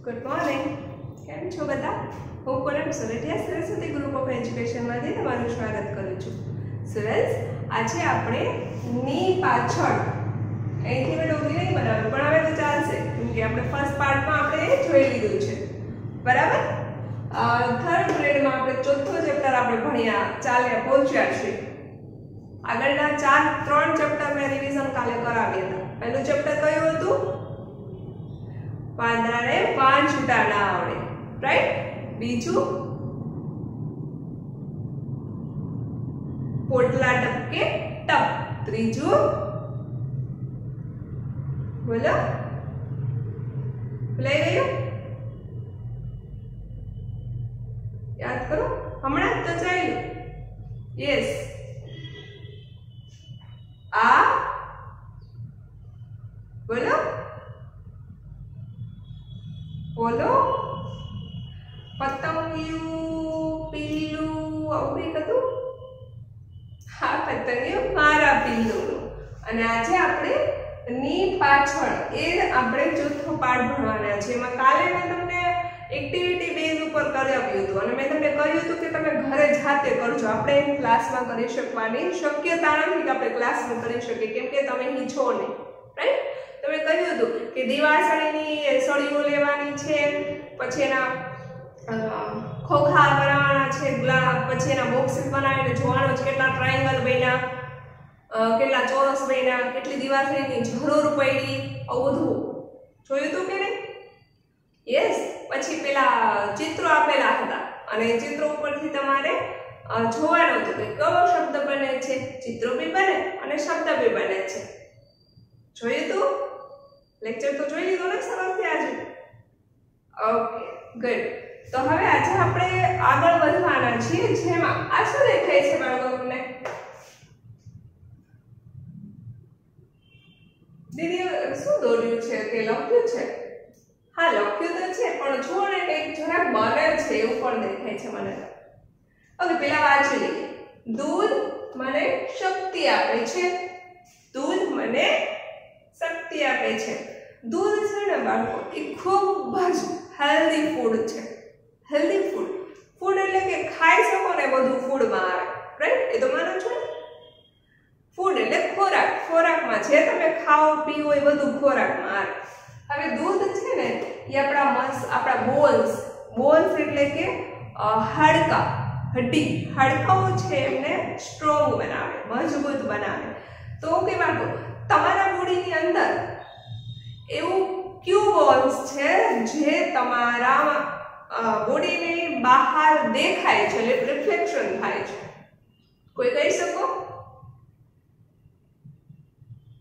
Good morning केम छो बता હું કોરમ સોલટિયા સરસ્વતી ગ્રુપ ઓફ એજ્યુકેશનમાંથી તમારું સ્વાગત કરું છું। સ્ટુડન્ટ્સ, આજે આપણે ની પાછળ અહીંથી મેં ડોગરી નહીં બનાવ્યું પણ હવે તો ચાલશે કેમ કે આપણે ફર્સ્ટ પાર્ટમાં આપણે જોઈ લીધું છે, બરાબર। થર્ડ ગ્રેડમાં આપણે ચોથો ચેપ્ટર આપણે ભણ્યા ચાલ્યા પહોંચ્યા છે। આગળના ત્રણ ચેપ્ટર મેં રિવિઝન કાલે કરાવ્યા હતા। પહેલું ચેપ્ટર કયું હતું? પાંદડાને પાન છૂટા ના આવડે, રાઈટ। बीजू पोटला टपके टप, त्रीजू बोलो भूलाई गयो, याद करो हमणा तो चाल्यु। यस, आ बोलो बोलो पतंगियु पिल्लू आવું કંઈક હતું। હા, પતંગિયું મારા પિલ્લુનું। અને આજે આપણે ની પાછળ એ આપણે ચોથો પાઠ ભણવાના છે। એમાં કાલે મેં તમને એક્ટિવિટી બેઝ ઉપર કરાવ્યું હતું અને મેં તમને કહ્યું હતું કે તમે ઘરે જાતે કરજો। આપણે ક્લાસમાં કરી શકવાની શક્યતા નથી કે આપણે ક્લાસમાં કરી શકીએ કેમ કે તમે અહીં છો નહીં, રાઈટ। તમે કહ્યું હતું કે દિવાસળીની સળીઓ લેવાની છે, પછી એના खोखा बनावाना छे, પછી એના બોક્સીસ બનાવીને જોવાનો છે કેટલા ટ્રાયેંગલ બન્યા, કેટલા ચોરસ બન્યા, કેટલી દિવાસળીની જરૂર પડી, આવું બધું જોયું હતું કે નહીં? યસ। પછી પેલા ચિત્રો આપેલા હતા અને ચિત્રો ઉપરથી તમારે જોવાનું હતું કે કયો શબ્દ બને છે, ચિત્રો બી બને અને શબ્દ બી બને છે। જોયું હતું? લેક્ચર તો જોઈ લીધો ને સરસથી આજે? Okay, good. तो હવે આજે આપણે આગળ વધવાના છીએ જેમાં આ શું દેખાય છે બાળકો તમને? દીદી શું દોર્યું છે કે લખ્યું છે? હા, લખ્યું તો છે પણ જુઓ ને કંઈક જરા બને છે એવું પણ દેખાય છે મને। ઓકે, પેલા વાંચી લઈએ। દૂધ મને શક્તિ આપે છે, દૂધ મને શક્તિ આપે છે। દૂધ છે ને બાળકો એ ખૂબ જ હેલ્ધી ફૂડ છે। हेल्दी फूड, फूड એટલે કે ખાઈ શકો ને બધું ફૂડમાં આવે, રાઈટ? એ તો માનો છો? ફૂડ એટલે ખોરાક, ખોરાકમાં જે તમે ખાઓ પીઓ એ બધું ખોરાકમાં આવે। હવે દૂધ છે ને એ આપણા બોન્સ એટલે કે હાડકા, હડ્ડી, હાડકાઓ છે એમને સ્ટ્રોંગ બનાવે, મજબૂત બનાવે। તો કે બાળકો તમારા બોડીની અંદર એવું ક્યુ બોન્સ છે જે તમારા બોડી ની બહાર દેખાય છે, રિફ્લેક્શન થાય છે? કોઈ કહી શકો?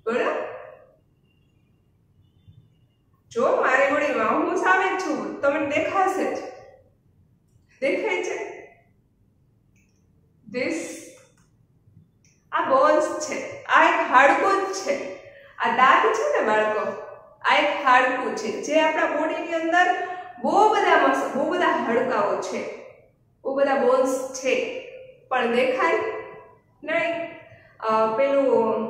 બોલો। જો મારી બોડીમાં હું સામે છું, તમને દેખાશે જ, દેખાય છે? ધીસ આ બોન્સ છે, આ એક હાડકું જ છે। આ દાંત છે ને બાળકો, આ એક હાડકું છે જે આપણા બોડીની અંદર બહુ બધા હાડકાઓ છે, બહુ બધા બોન્સ છે પણ દેખાય નહીં। પેલું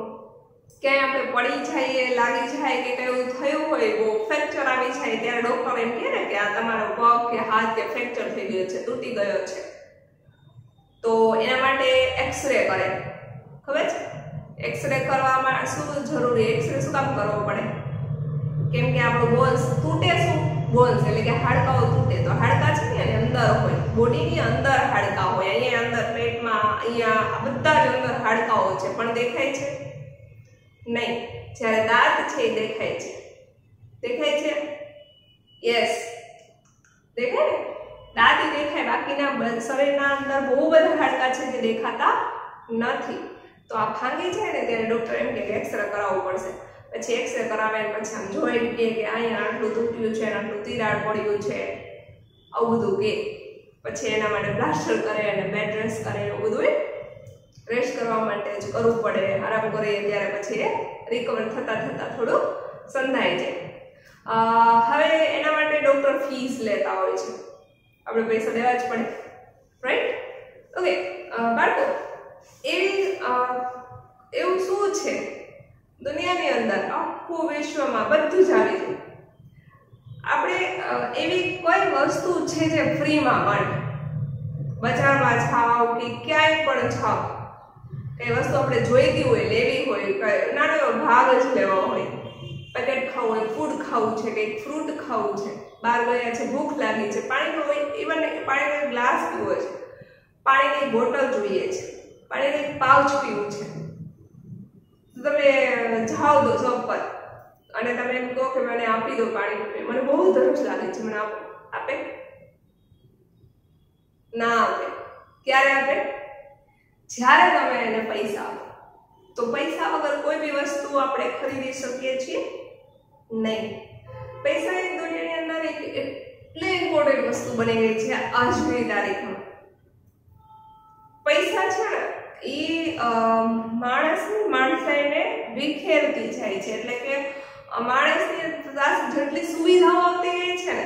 ક્યાંય આપણે પડી જઈએ, લાગી જાય કે કયું થયું હોય, બહુ ફ્રેક્ચર આવી જાય ત્યારે ડોક્ટર એમ કહે ને કે આ તમારો પગ કે હાથ કે ફ્રેક્ચર થઈ ગયો છે, તૂટી ગયો છે, તો એના માટે એક્સરે કરે, ખબર છે? એક્સરે કરવામાં શું જરૂરી? એક્સરે શું કામ કરવો પડે? કેમ કે આપણું બોન્સ તૂટે, શું બોન્સ એટલે કે હાડકાઓ તૂટે, તો હાડકા છે ને અંદર હોય, બોડીની અંદર હાડકા હોય, અહીંયા અંદર પેટમાં, અહીંયા બધા જ અંદર હાડકાઓ છે પણ દેખાય છે નહીં। જ્યારે દાંત છે એ દેખાય છે, દેખાય છે? યસ, દેખાય ને? દાંત દેખાય, બાકીના શરીરના અંદર બહુ બધા હાડકા છે જે દેખાતા નથી। તો આ ભાંગી છે ને ત્યારે ડોક્ટર એમ કે એક્સરે કરાવવું પડશે। પછી એક્સરે કરાવે પછી આમ જોઈ કે અહીંયા આટલું તૂટ્યું છે, આટલું તિરાડ પડ્યું છે, આવું બધું કે પછી એના માટે પ્લાસ્ટર કરે અને બેડ રેસ્ટ કરે, એવું બધું રેસ્ટ કરવા માટે જ કરવું પડે। આરામ કરીએ ત્યારે પછી એ રિકવર થતા થોડું સંધાઈ જાય। હવે એના માટે ડોક્ટર ફીસ લેતા હોય છે, આપણે પૈસા દેવા જ પડે, રાઈટ? ઓકે બાળકો, એવું શું છે દુનિયાની અંદર, આખું વિશ્વમાં બધું જ આવી જાય। આપણે એવી કોઈ વસ્તુ છે જે ફ્રીમાં મળે, બજારમાં જાઓ કે ક્યાંય પણ જાઓ, કઈ વસ્તુ આપણે જોઈતી હોય, લેવી હોય, નાનો એવો ભાગ જ લેવો હોય, પેકેટ ખાવું હોય, ફૂડ ખાવું છે, કંઈક ફ્રૂટ ખાવું છે, બહાર ગયા છે, ભૂખ લાગી છે, પાણીનો હોય, ઇવન પાણીનો ગ્લાસ પીવો છે, પાણીની બોટલ જોઈએ છે, પાણીનું એક પાઉચ પીવું છે, તમે જાઓ દો શોપ પર અને તમે એમ કહો કે મને આપી દો પાણી, મને બહુ તરસ લાગે છે, મને આપે? ના આપે. ક્યારે આપે? જ્યારે તમે એને પૈસા આપો. તો પૈસા વગર કોઈ બી વસ્તુ આપણે ખરીદી શકીએ છીએ નહીં. પૈસાની દુનિયાની અંદર એક એટલી ઇમ્પોર્ટન્ટ વસ્તુ બની ગઈ છે આજની તારીખમાં. પૈસા છે ને એ માણસાઈને વિખેરતી જાય છે, એટલે કે માણસની જેટલી સુવિધાઓ આવતી ગઈ છે ને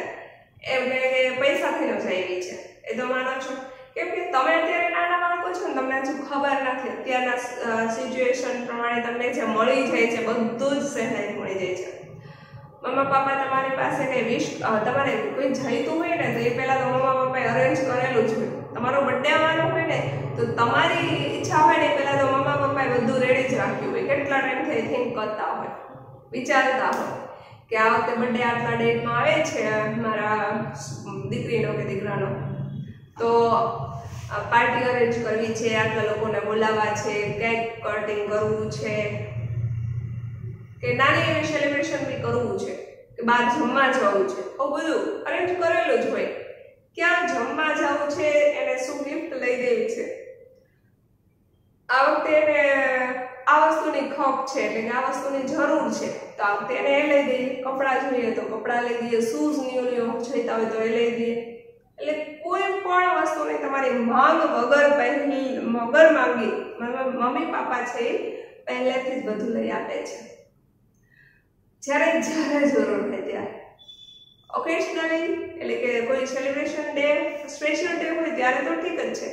એમને પૈસાથી ન જાય છે. એ તો માનો છો? કેમ કે તમે અત્યારે નાના બાળકો છો ને, તમને હજુ ખબર નથી, અત્યારના સિચ્યુએશન પ્રમાણે તમને જે મળી જાય છે બધું જ સહેલાઈ મળી જાય છે. મમ્મા પપ્પા તમારી પાસે કઈ તમારે કોઈ જઈતું હોય ને તો એ પહેલા તો મમ્મા પપ્પાએ અરેન્જ કરેલું જ હોય. તમારો બર્થડે આવવાનો હોય ને તો તમારી ઈચ્છા હોય ને પહેલા તો મમ્મા પપ્પાએ બધું રેડી જ રાખ્યું હોય. કેટલા ટાઈમથી થિંક કરતા હોય, વિચારતા હોય કે આ વખતે બર્થડે આટલા ડેટમાં આવે છે મારા દીકરીનો કે દીકરાનો, તો પાર્ટી અરેન્જ કરવી છે, આટલા લોકોને બોલાવવા છે, કેક કટિંગ કરવું છે, કે નાની એવી સેલિબ્રેશન બી કરવું છે, કે બહાર જમવા જવું છે, બધું અરેન્જ કરેલું જ હોય. ક્યાં જમવા જવું છે, એને શું ગિફ્ટ લઈ દેવી છે, આ વખતે એને આ વસ્તુની ખપ છે, એટલે કે આ વસ્તુની જરૂર છે તો આ વખતે એને એ લઈ દઈએ. કપડાં જોઈએ તો કપડાં લઈ દઈએ, શૂઝ ન્યૂ જોઈતા હોય તો એ લઈ દઈએ. એટલે કોઈ પણ વસ્તુની તમારી માંગ વગર માંગી મમ્મી પપ્પા છે એ પહેલેથી જ બધું લઈ આપે છે, જ્યારે જરૂર હોય ત્યારે. ઓકેશનલી એટલે કે કોઈ સેલિબ્રેશન ડે, સ્પેશિયલ ડે હોય ત્યારે તો ઠીક જ છે,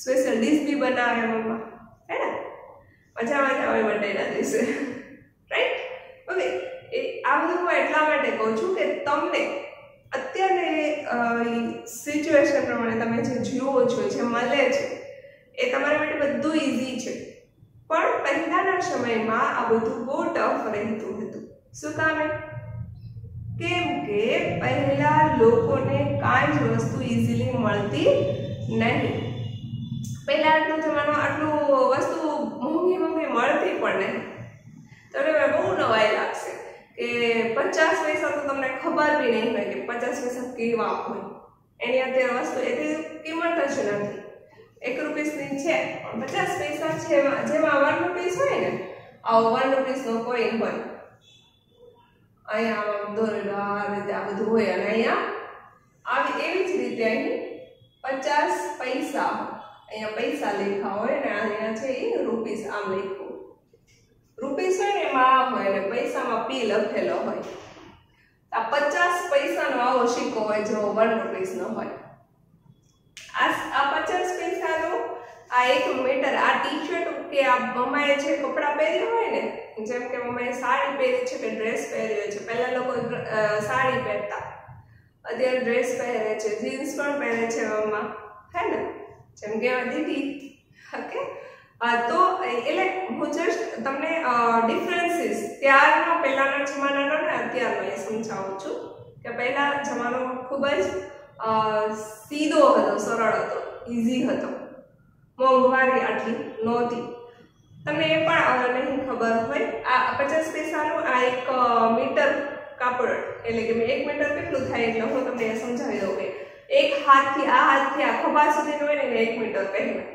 સ્પેશિયલ ડીશ બી બનાવે મમ્મા, હે ને, મજા આવે બર્થડેના દિવસે, રાઈટ? ઓકે, આ બધું હું એટલા માટે કહું છું કે તમને અત્યારે સિચ્યુએશન પ્રમાણે તમે જે જીવો છો, જે મળે છે એ તમારા માટે બધું ઇઝી છે, પણ પહેલાના સમયમાં આ બધું બહુ ટફ રહેતું હતું. શું કામે? કેમ કે પહેલા લોકોને કાંઈ જ વસ્તુ ઇઝીલી મળતી નહીં. પહેલા આટલો જમાનો આટલું વસ્તુ મોંઘી મળતી પણ નહીં. તમને બહુ નવાઈ લાગશે કે 50 પૈસા તો તમને ખબર બી નહીં હોય કે 50 પૈસા કેવા હોય. એની અત્યારે વસ્તુ એટલી કિંમત જ નથી. 1 રૂપિયાની છે પણ 50 પૈસા છે, જેમાં 1 રૂપિયા હોય ને, આવો 1 રૂપિયાનો કોઈન હોય, અહીંયા દોરેલું આ રીતે આ બધું હોય, અને અહીંયા એવી જ રીતે અહીં 50 પૈસા, અહીંયા પૈસા લખ્યા હોય ને અહીંયા છે એ રૂપીસ આમ લખ્યું. રૂપીસ હોય ને એમાં આ હોય અને પૈસામાં પી લખેલો હોય. આ 50 પૈસાનો આવો સિક્કો હોય જેવો 1 રૂપિયાનો હોય. આ 50 પૈસાનો આ 1 મીટર, આ ટી શર્ટ કે આ મમ્માએ જે કપડાં પહેર્યા હોય ને, જેમ કે મમ્માએ સાડી પહેરી છે કે ડ્રેસ પહેર્યો છે, પહેલા લોકો સાડી પહેરતા, અત્યારે ડ્રેસ પહેરે છે, જીન્સ પણ પહેરે છે મમ્મા, હે ને, જેમ કે દીદી. ઓકે, તો એટલે હું જસ્ટ તમને ડિફરન્સીસ ત્યારનો પહેલાના જમાનાનો ને અત્યારનો એ સમજાવું છું કે પહેલા જમાનો ખૂબ જ સીધો હતો, સરળ હતો, ઇઝી હતો, મોંઘવારી આટલી નહોતી. તમને એ પણ નહીં ખબર હોય, આ 50 પૈસાનું આ 1 મીટર કાપડ, એટલે કે 1 મીટર કેટલું થાય એટલે હું તમને એ સમજાવી દઉં કે એક હાથથી આ ખભા સુધીનો હોય ને 1 મીટર કહેવાય.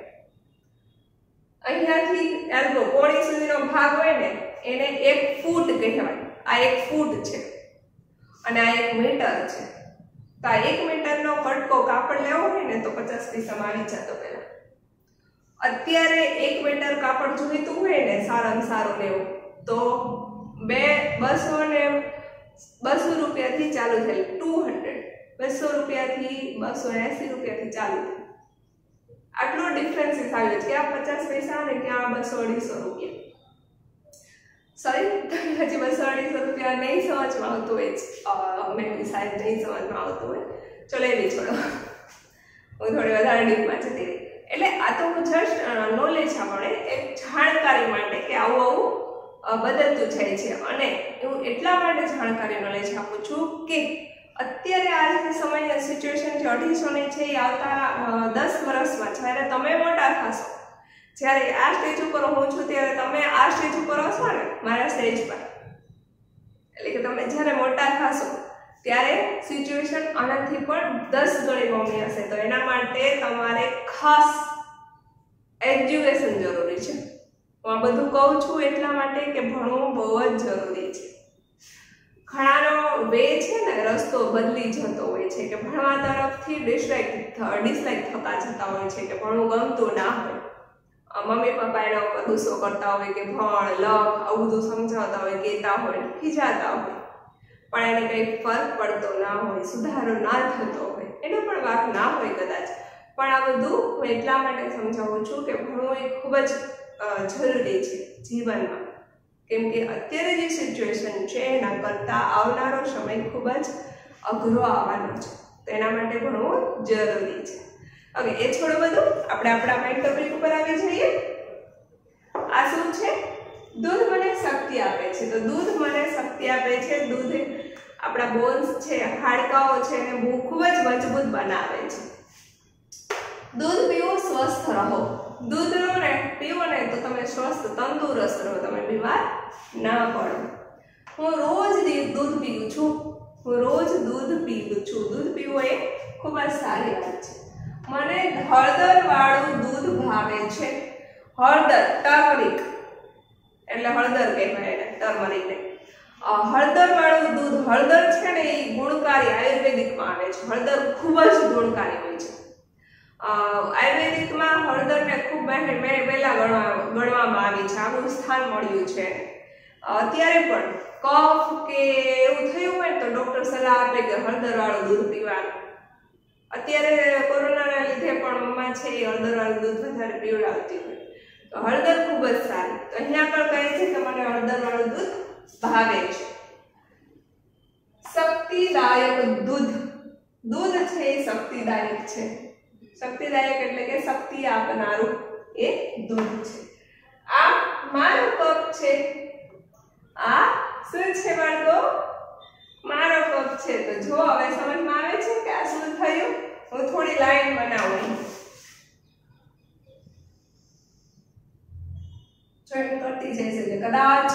અહીંયાથી એલ્બો કોણી સુધીનો ભાગ હોય ને એને 1 ફૂટ કહેવાય. આ 1 ફૂટ છે અને આ 1 મીટર છે. તો આ 1 મીટરનો કટકો કાપડ લેવો હોય ને તો 50 પૈસામાં આવી જતો પહેલા. અત્યારે 1 મીટર કાપડ જોઈતું હોય ને સારામાં સારું લેવું તો 200 રૂપિયાથી ચાલુ થાય, 200 રૂપિયાથી 280 રૂપિયાથી ચાલુ થાય. આટલો ડિફરન્સીસ આવ્યો છે કે આ 50 પૈસા અને ત્યાં 200-250 રૂપિયા. સોરી, તમને હજી 200-250 રૂપિયા નહીં સમજમાં આવતું હોય, મેં સાહેબ નહીં સમજમાં આવતું હોય, ચલો એ બી છોડો, હું થોડી વધારે ડીપમાં જતી રહી. એટલે આ તો હું જસ્ટ નોલેજ આપણે એક જાણકારી માટે કે આવું આવું બદલતું જાય છે. અને હું એટલા માટે જાણકારી નોલેજ આપું છું કે અત્યારે આજની સમયની સિચ્યુએશન જે 250 છે એ આવતા 10 વર્ષમાં જ્યારે તમે મોટા થશો, જ્યારે આ સ્ટેજ ઉપર હું છું ત્યારે તમે આ સ્ટેજ ઉપર હશો ને, મારા સ્ટેજ પર, એટલે કે તમે જ્યારે મોટા થશો ત્યારે સિચ્યુએશન આનાથી પણ 10 ગણી મમ્મી હશે. તો એના માટે તમારે ખાસ એજ્યુકેશન જરૂરી છે. હું આ બધું કહું છું એટલા માટે કે ભણવું બહુ જ જરૂરી છે. ઘણાનો વે છે ને રસ્તો બદલી જતો હોય છે કે ભણવા તરફથી ડિસલાઇક થતા જતા હોય છે કે ભણવું ગમતું ના હોય, મમ્મી પપ્પા એના ઉપર ગુસ્સો કરતા હોય કે ભણ લખ આવું બધું સમજાવતા હોય, કહેતા હોય, ખીજાતા હોય, પણ એને કંઈ ફરક પડતો ના હોય, સુધારો ના થતો હોય, એનો પણ વાંક ના હોય કદાચ. પણ આ બધું હું એટલા માટે સમજાવું છું કે ભણવું એ ખૂબ જ જરૂરી છે જીવનમાં. કેમ કે અત્યારે જે સિચ્યુએશન છે એના કરતાં આવનારો સમય ખૂબ જ અઘરો આવવાનો છે. તો એના માટે ભણવું જરૂરી છે. ઓકે, એ છોડો બધું, આપણે આપણા મેઇન ટોપિક ઉપર આવી જઈએ. આ શું છે? દૂધ મને શક્તિ આપે છે. તો દૂધ મને શક્તિ આપે છે. દૂધ આપણા બોન્સ છે, હાડકાઓ છે એને ખૂબ જ મજબૂત બનાવે છે. દૂધ પીવો, સ્વસ્થ રહો. દૂધ ને પીવો ને તો તમે સ્વસ્થ તંદુરસ્ત રહો, તમે બીમાર ના પડો. હું રોજ દૂધ પીવું છું. દૂધ પીવું એ ખૂબ જ સારી વાત છે. મને હળદર વાળું દૂધ ભાવે છે. હળદર, ટર્મરિક એટલે હળદર કહેવાય એને, ટર્મરિક ને. હળદર વાળું દૂધ, હળદર છે ને એ ગુણકારી આયુર્વેદિકમાં આવે છે. હળદર ખૂબ જ ગુણકારી હોય છે. આયુર્વેદિકમાં હળદરને ખૂબ પહેલા ગણવામાં આવી છે, આગું સ્થાન મળ્યું છે. અત્યારે પણ કફ કે એવું થયું હોય તો ડોક્ટર સલાહ આપે કે હળદર વાળું દૂધ પીવાનું. અત્યારે કોરોનાના લીધે પણ મમ્મા છે એ હળદર વાળું દૂધ વધારે પીવડાવતી હોય, તો હળદર ખૂબ જ સારી. તો અહીંયા આગળ કહે છે કે મને હળદર વાળું દૂધ ભાવે છે. શક્તિદાયક દૂધ. દૂધ છે એ શક્તિદાયક છે. શક્તિદાયક એટલે કે શક્તિ આપનારું એ દૂધ છે. આ મારો કપ છે. આ શું છે બાળકો? મારો કપ છે. તો જો હવે સમજમાં આવે છે કે આ શું થયું? હું થોડી લાઈન બનાવું, જોઈન કરતી જઈશ એટલે કદાચ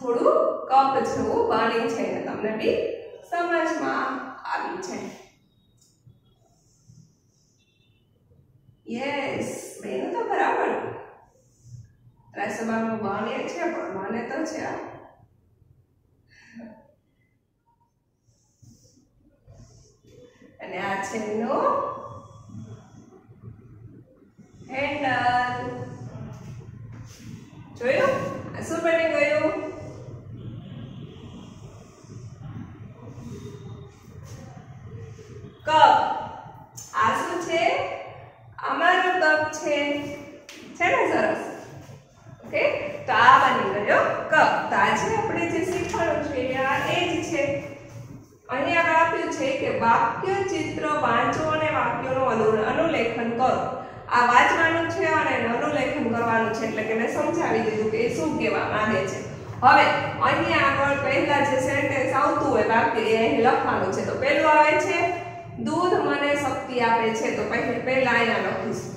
થોડું કપ જેવું બની છે ને તમને બી સમજમાં આવી છે. યસ, બેન તો બરાબર. 312 નું બાને છે પણ માને તો છે. અને આ છે એનો હેન્ડલ. જોયું? આ શું બની ગયું? કપ. આ શું છે? અમારો કપ છે ને? સરસ. ઓકે, તો આ બની ગયો કપ. તો આજે આપણે જે શીખવાનું છે આ એ જ છે. અહીં આગળ આપ્યું છે કે વાક્ય ચિત્ર વાંચો અને વાક્યોનું અનુલેખન કરો. આ વાંચવાનું છે અને અનુલેખન કરવાનું છે, એટલે કે મેં સમજાવી દીધું કે એ શું કહેવા માંગે છે. હવે અહીં આગળ પહેલા જે સેન્ટેન્સ આવતું હોય વાક્ય એ અહીં લખવાનું છે. તો પહેલું આવે છે દૂધ મને શક્તિ આપે છે. તો પહેલા અહીંયા લખીશું.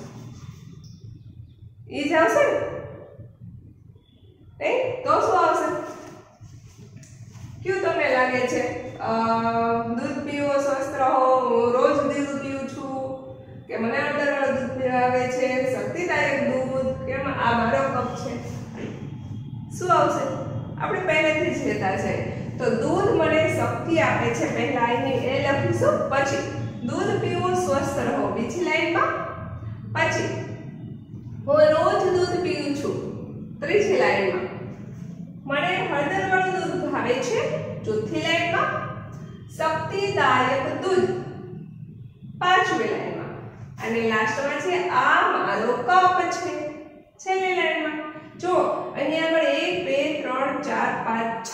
ઈ જ આવશે ને? તો શું આવશે? ક્યું તમને લાગે છે? દૂધ પીવો, સ્વસ્થ રહો, રોજ દૂધ પીવું છું, કે મને હળદર વાળું દૂધ પીવાવે છે, શક્તિદાયક દૂધ, કેમ આ મારો કપ છે? શું આવશે? આપણે પહેલેથી જ લેતા છે. તો દૂધ મને શક્તિ આપે છે, પહેલા અહીં એ લખીશું. પછી દૂધ પીવું, સ્વસ્થ રહો, બીજી લાઈનમાં. પછી હું રોજ દૂધ પીવું છું, ત્રીજી લાઈનમાં. મને હળદર વાળું દૂધ ભાવે છે, ચોથી લાઈનમાં. શક્તિદાયક દૂધ, પાંચમી લાઈનમાં. અને લાસ્ટમાં છે આ મારો કપ છે, છેલ્લી લાઈનમાં. જો અહીંયા આગળ 1 2 3 4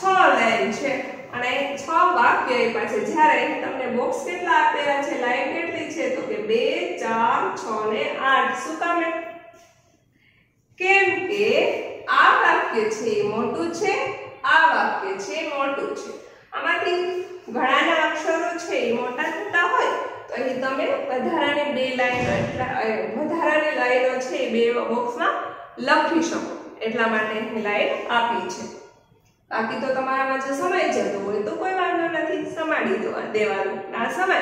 6 લાઈન છે અને 6 વાક્ય આપ્યા છે। જ્યારે તમને બોક્સ કેટલા આપેલા છે, લાઈન કેટલી છે તો કે 2 4 6 ને 8। શું કામ? કેમ કે આ વાક્ય છે એ મોટું છે, આ વાક્ય છે એ મોટું છે। આમાંથી ઘણાના અક્ષરો છે એ મોટા થતા હોય તો અહીં તમે વધારાની 2 લાઈનો વધારાની લાઈનો છે એ 2 બોક્સમાં લખી શકો, એટલા માટે અહીં લાઈન આપી છે। બાકી તો તમારામાં જો સમય જતો હોય તો કોઈ વાંધો નથી, સમાડી દેવાનું। ના સમય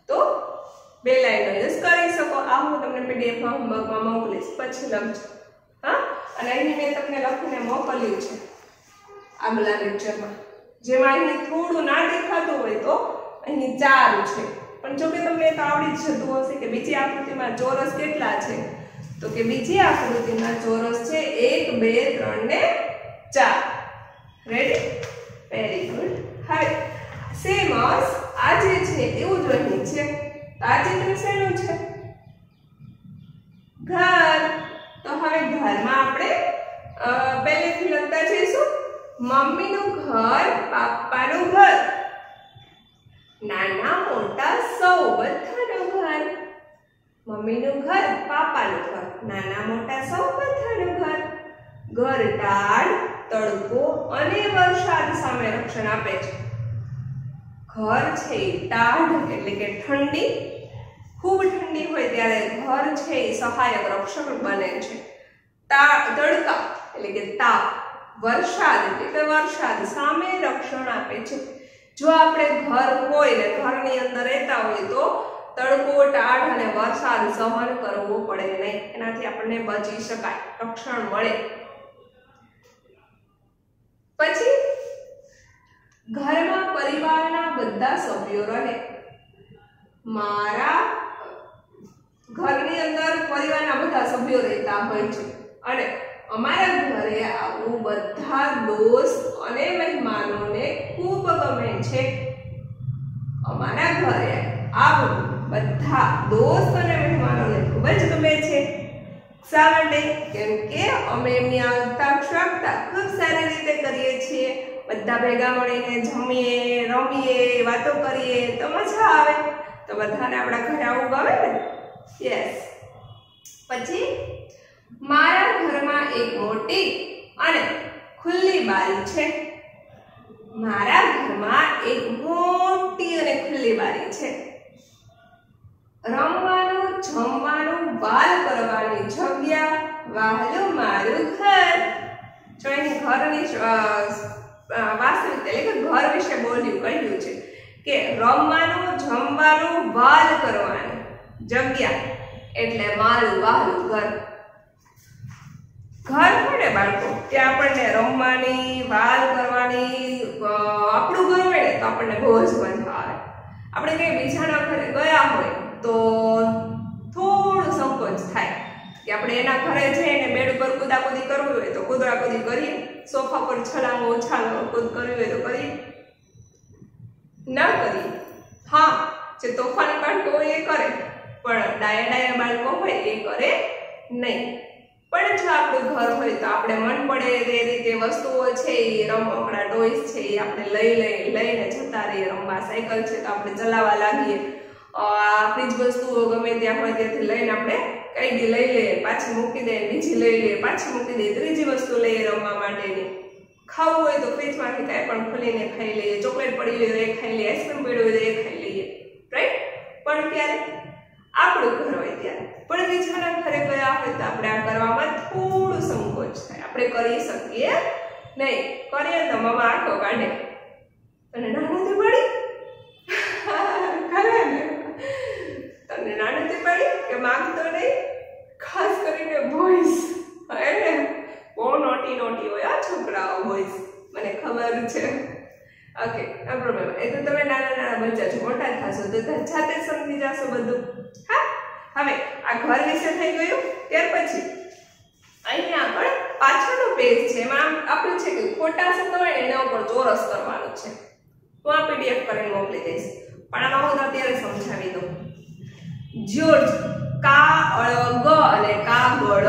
તો 2 લાઈનો યુઝ કરી શકો। આ હું તમને પીડીએફ માં હોમવર્કમાં મોકલીશ, પછી લખજો। હા, અને અહીં મેં તમને લખીને મોકલ્યું છે આગલા લેક્ચરમાં, જેમાં અહીં થોડું ના દેખાતું હોય તો અહીં 4 છે, પણ જો કે તમને તો આવડી જ જતું હશે કે બીજી આકૃતિમાં ચોરસ કેટલા છે તો કે બીજી આકૃતિમાં ચોરસ છે 1 2 3 ને 4। રેડી? Very good. હવે સેમ આ જે છે એવું જ અહીં છે, તો આ ચિત્ર શેનું છે? ઘર। તો હવે ઘરમાં આપણે પહેલેથી લખતા જઈશું। મમ્મીનું ઘર, પાપાનું ઘર, નાના મોટા સૌ બધાનું ઘર। મમ્મીનું ઘર, પાપાનું ઘર, નાના મોટા સૌ બધાનું ઘર। ઘર ટાઢ, તડકો અને વરસાદ સામે રક્ષણ આપે છે। ઘર છે ટાઢ એટલે કે ઠંડી, ખૂબ ઠંડી હોય ત્યારે ઘર છે એ સહાયક રક્ષક બને છે। તડકા એટલે કે તાપ, વરસાદ એટલે કે વરસાદ સામે રક્ષણ આપે છે। જો આપણે ઘર હોય ને ઘરની અંદર રહેતા હોય તો તડકો, ટાઢ અને વરસાદ સહન કરવો પડે નહીં, એનાથી આપણને બચી શકાય, રક્ષણ મળે। પછી ઘરમાં પરિવારના બધા સભ્યો રહે। મારા ઘરની અંદર પરિવારના બધા સભ્યો રહેતા હોય છે અને અમારા ઘરે આવું બધા દોસ્ત અને મહેમાનોને ખૂબ ગમે છે। અમારા ઘરે આવું બધા દોસ્ત અને મહેમાનોને ખૂબ જ ગમે છે। શા માટે? કેમ કે અમે એમની આગતા સ્વાગતા ખૂબ સારી રીતે કરીએ છીએ। બધા ભેગા મળીને જમીએ, રમીએ, વાતો કરીએ તો મજા આવે। તો બધાને આપણા ઘરે આવું ગમે ને? યસ। પછી મારા ઘરમાં એક મોટી અને ખુલ્લી બારી છે। મારા ઘરમાં એક મોટી અને ખુલ્લી બારી છે। રમવાનું, જમવાનું, બાલ કરવાની જગ્યા, વહાલું મારું ઘર। જો અહીં ઘરની વાસ્તવિક એટલે કે ઘર વિશે કહ્યું છે કે રમવાનું, જમવાનું, બાલ કરવાની જગ્યા એટલે મારું વહાલું ઘર। ઘર હોય ને બાળકો ત્યાં આપણને રમવાની, વાલ કરવાની, આપણું ઘર હોય ને તો આપણને બહુ જ મજા આવે। આપણે કઈ બીજાના ઘરે ગયા હોય તો થોડું સંકોચ થાય કે આપણે એના ઘરે જઈને બેડ ઉપર કૂદાકૂદી કરવી હોય તો કૂદાકૂદી કરીએ, સોફા પર છલાંગો ઉછાળો કૂદ કરવી હોય તો કરીએ, ના કરીએ। હા, જે તોફાની બાળકો હોય એ કરે, પણ ડાયા બાળકો હોય એ કરે નહીં। પણ જો આપણું ઘર હોય તો આપણે મન પડે એ રીતે વસ્તુઓ છે એ રમકડા ટોયસ છે એ આપણે લઈને જતા રહીએ રમવા। સાયકલ છે તો આપણે ચલાવવા લાગીએ, આપણી જ વસ્તુઓ ગમે ત્યાં હોય ત્યાંથી લઈને આપણે કઈ દી લઈ લઈએ, પાછી મૂકી દઈએ, બીજી લઈ લઈએ, પાછી મૂકી દઈએ, ત્રીજી વસ્તુ લઈએ રમવા માટેની। ખાવું હોય તો ફ્રીજમાંથી કાંઈ પણ ખોલીને ખાઈ લઈએ, ચોકલેટ પડી હોય તો એ ખાઈ લઈએ, આઈસ્ક્રીમ પડી હોય તો એ ખાઈ લઈએ, રાઈટ? પણ ત્યારે આપણું ઘર હોય ત્યારે। પણ બીજાના ઘરે ગયા હોય તો આપણે આ કરવામાં થોડું સંકોચ થાય, આપણે કરી શકીએ નહીં। કરીએ તો મમ્મા આંખો કાઢે, તને ના નથી પડી? ખરે ને? તને ના નથી પડી કે માંગતો નહીં? ખાસ કરીને બોયઝ હે, બહુ નોટી હોય આ છોકરાઓ બોયઝ, મને ખબર છે। ઓકે, નો પ્રોબ્લેમ। એ તો તમે નાના બચ્ચા છો, મોટા થશો તો જાતે સમજી જશો બધું। હા, હવે આ ઘર વિશે થઈ ગયું। ત્યાર પછી અહીંયા આગળ પાછળનો પેજ છે, એમાં આપણે છે કે ખોટા શબ્દ હોય એના ઉપર ચોરસ કરવાનું છે। તો આ પીડીએફ કરીને મોકલી દઈશ, પણ આમાં હું અત્યારે સમજાવી દઉં। જ્યોર્જ, કાળગ અને કાગળ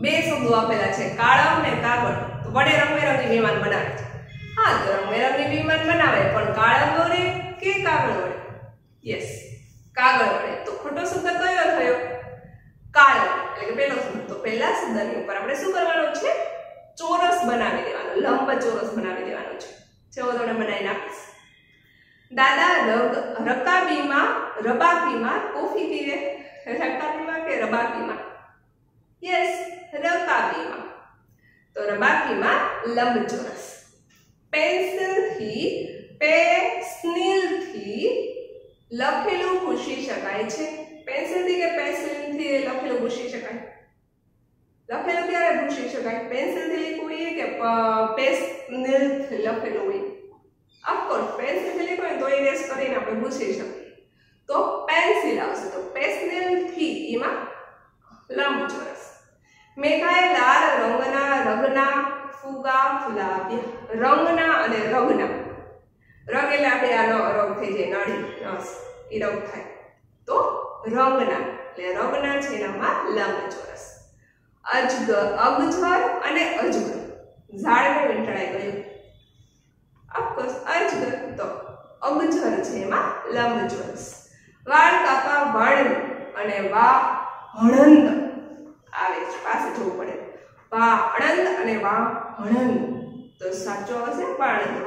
બે શબ્દો આપેલા છે, કાળમ ને કાગળ, તો વડે રંગબેરંગી વિમાન બનાવે છે। हाँ तो रंगबेरंगी विमान बनावे पण काळा दોરે કે કાગળ વડે? યસ, કાગળ વડે. તો ખોટો શબ્દ કયો થયો? કાળો. એટલે કે પહેલો શબ્દ. તો પહેલા શબ્દની ઉપર આપણે શું કરવાનું છે? ચોરસ બનાવી દેવાનો, લંબ ચોરસ બનાવી દેવાનો છે. ચલો તમને બનાવી નાખીશ. દાદા રબાબીમાં કોફી પીવે. રકાબીમાં કે રબાબીમાં? યસ, રકાબીમાં. તો રબાબીમાં લંબચોરસ. પેન્સિલથી લખેલું ભૂસી શકાય છે. પેન્સિલથી કે પેન્સિલથી લખેલું ભૂસી શકાય? લખેલું ક્યારે ભૂસી શકાય? પેન્સિલથી લખવું હોય કે પેન્સિલથી લખેલું હોય? ઓફકોર્સ પેન્સિલથી લખવું હોય તો ઇરેઝ કરીને આપણે ભૂસી શકીએ. તો પેન્સિલ આવશે. તો પેન્સિલથી એમાં લંબચોરસ. મેઘાએ લાલ રંગના ફુગા ફુલાવ્યા. રંગના અને રગના. રંગ એટલે આપણે આનો રંગ થઈ જાય, નળી રસ એ રંગ થાય. તો રંગના એટલે રંગના છે એનામાં લંબચોરસ. અજગર અને અજગર. ઝાડને વીંટળાઈ ગયું. ઓફકોર્સ અજગર. તો અગજર છે એમાં લંબચોરસ. વાળ કાપા વણ અને વાહણંદ આવે છે. પાસે જવું પડે. વાહણંદ અને વાહણંદ. તો સાચો આવશે વાહણંદ.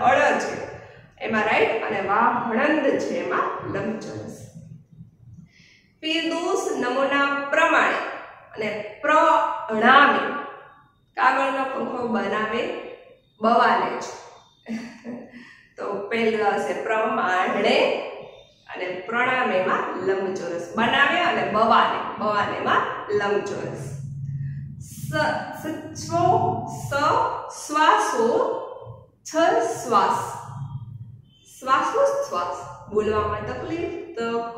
અળ છે એમાં રાઈટ અને વાહણંદ છે એમાં લંબચોરસ. ફિરદૌસ નમૂના પ્રમાણે અને પ્રણામે. કાગળનો પંખો બનાવે બવાલે છે. તો પહેલું આવશે પ્રમાણે અને પ્રણામેમાં લંબચોરસ. બનાવે અને બવાલેમાં લંબચોરસ. શ્વાસો શ્વાસ. શ્વાસ બોલવામાં તકલીફ તકલીફ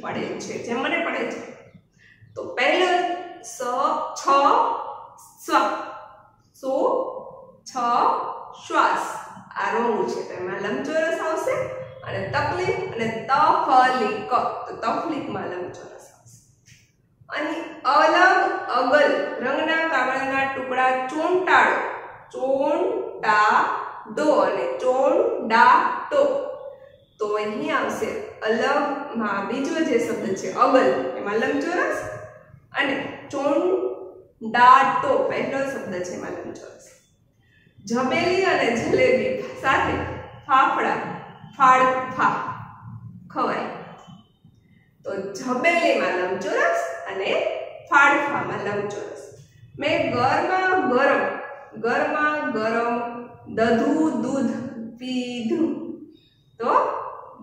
પડે છે. જેમ મને પડે છે. તો પહેલો શ્વાસ આ રોંગ છે તો એમાં લંબચોરસ આવશે. અને તકલીફ અને તફલીક તો તફલીકમાં લંબચોરસ આવશે. અને અલગ અગલ રંગના કાગળના ટુકડા ચોંટાડો. ચોંટાડો અને ચોંડાટો. તો અહીં આવશે અલગમાં બીજો જે શબ્દ છે અગલ એમાં લંબચોરસ અને ચોંડાટો પહેલો શબ્દ છે એમાં લંબચોરસ. જબેલી અને જલેબી સાથે ફાફડા ખવાય. તો જબેલીમાં લંબચોરસ અને ફાડફામાં લંબચોરસ. મેં ગરમા ગરમ દૂધ પીધું. તો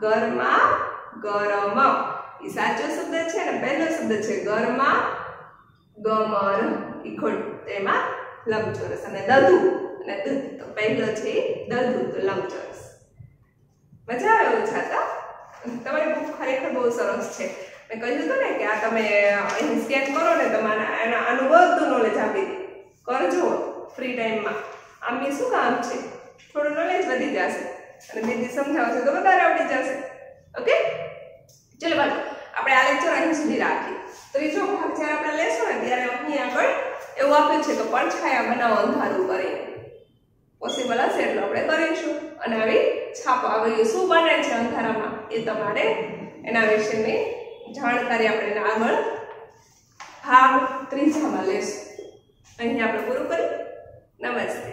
ગરમા ગરમ એ સાચો શબ્દ છે ને પહેલો શબ્દ છે ગરમા ગમર એ ખોટું. તેમાં લંબચોરસ. અને દધુ અને દૂધ તો પહેલો છે દધુ તો લંબચોરસ. મજા આવે એવું છાતા. તમારી બુક ખરેખર બહુ સરસ છે. મેં કહ્યું હતું ને કે આ તમે અહીં સ્કેન કરો ને તમારે આનું બધું નોલેજ આપી દે. કરજો ફ્રી ટાઈમમાં. આમ એ શું કામ છે? થોડું નોલેજ વધી જશે અને દીદી સમજાવશે તો વધારે આવડી જશે. ઓકે, ચલો બાળકો આપણે આ લેક્ચર અહીં સુધી રાખીએ. ત્રીજો ભાગ જ્યારે આપણે લેશું ને ત્યારે અહીં આગળ એવું આપ્યું છે કે પડછાયા બનાવો અંધારું કરીને. પોસિબલ હશે એટલે આપણે કરીશું. અને આવી છાપો આવી શું બને છે અંધારામાં એ તમારે એના વિશેની જાણકારી આપણે આગળ ભાગ ત્રીજામાં લેશું. અહીં આપણે પૂરું કરીએ. નમસ્તે.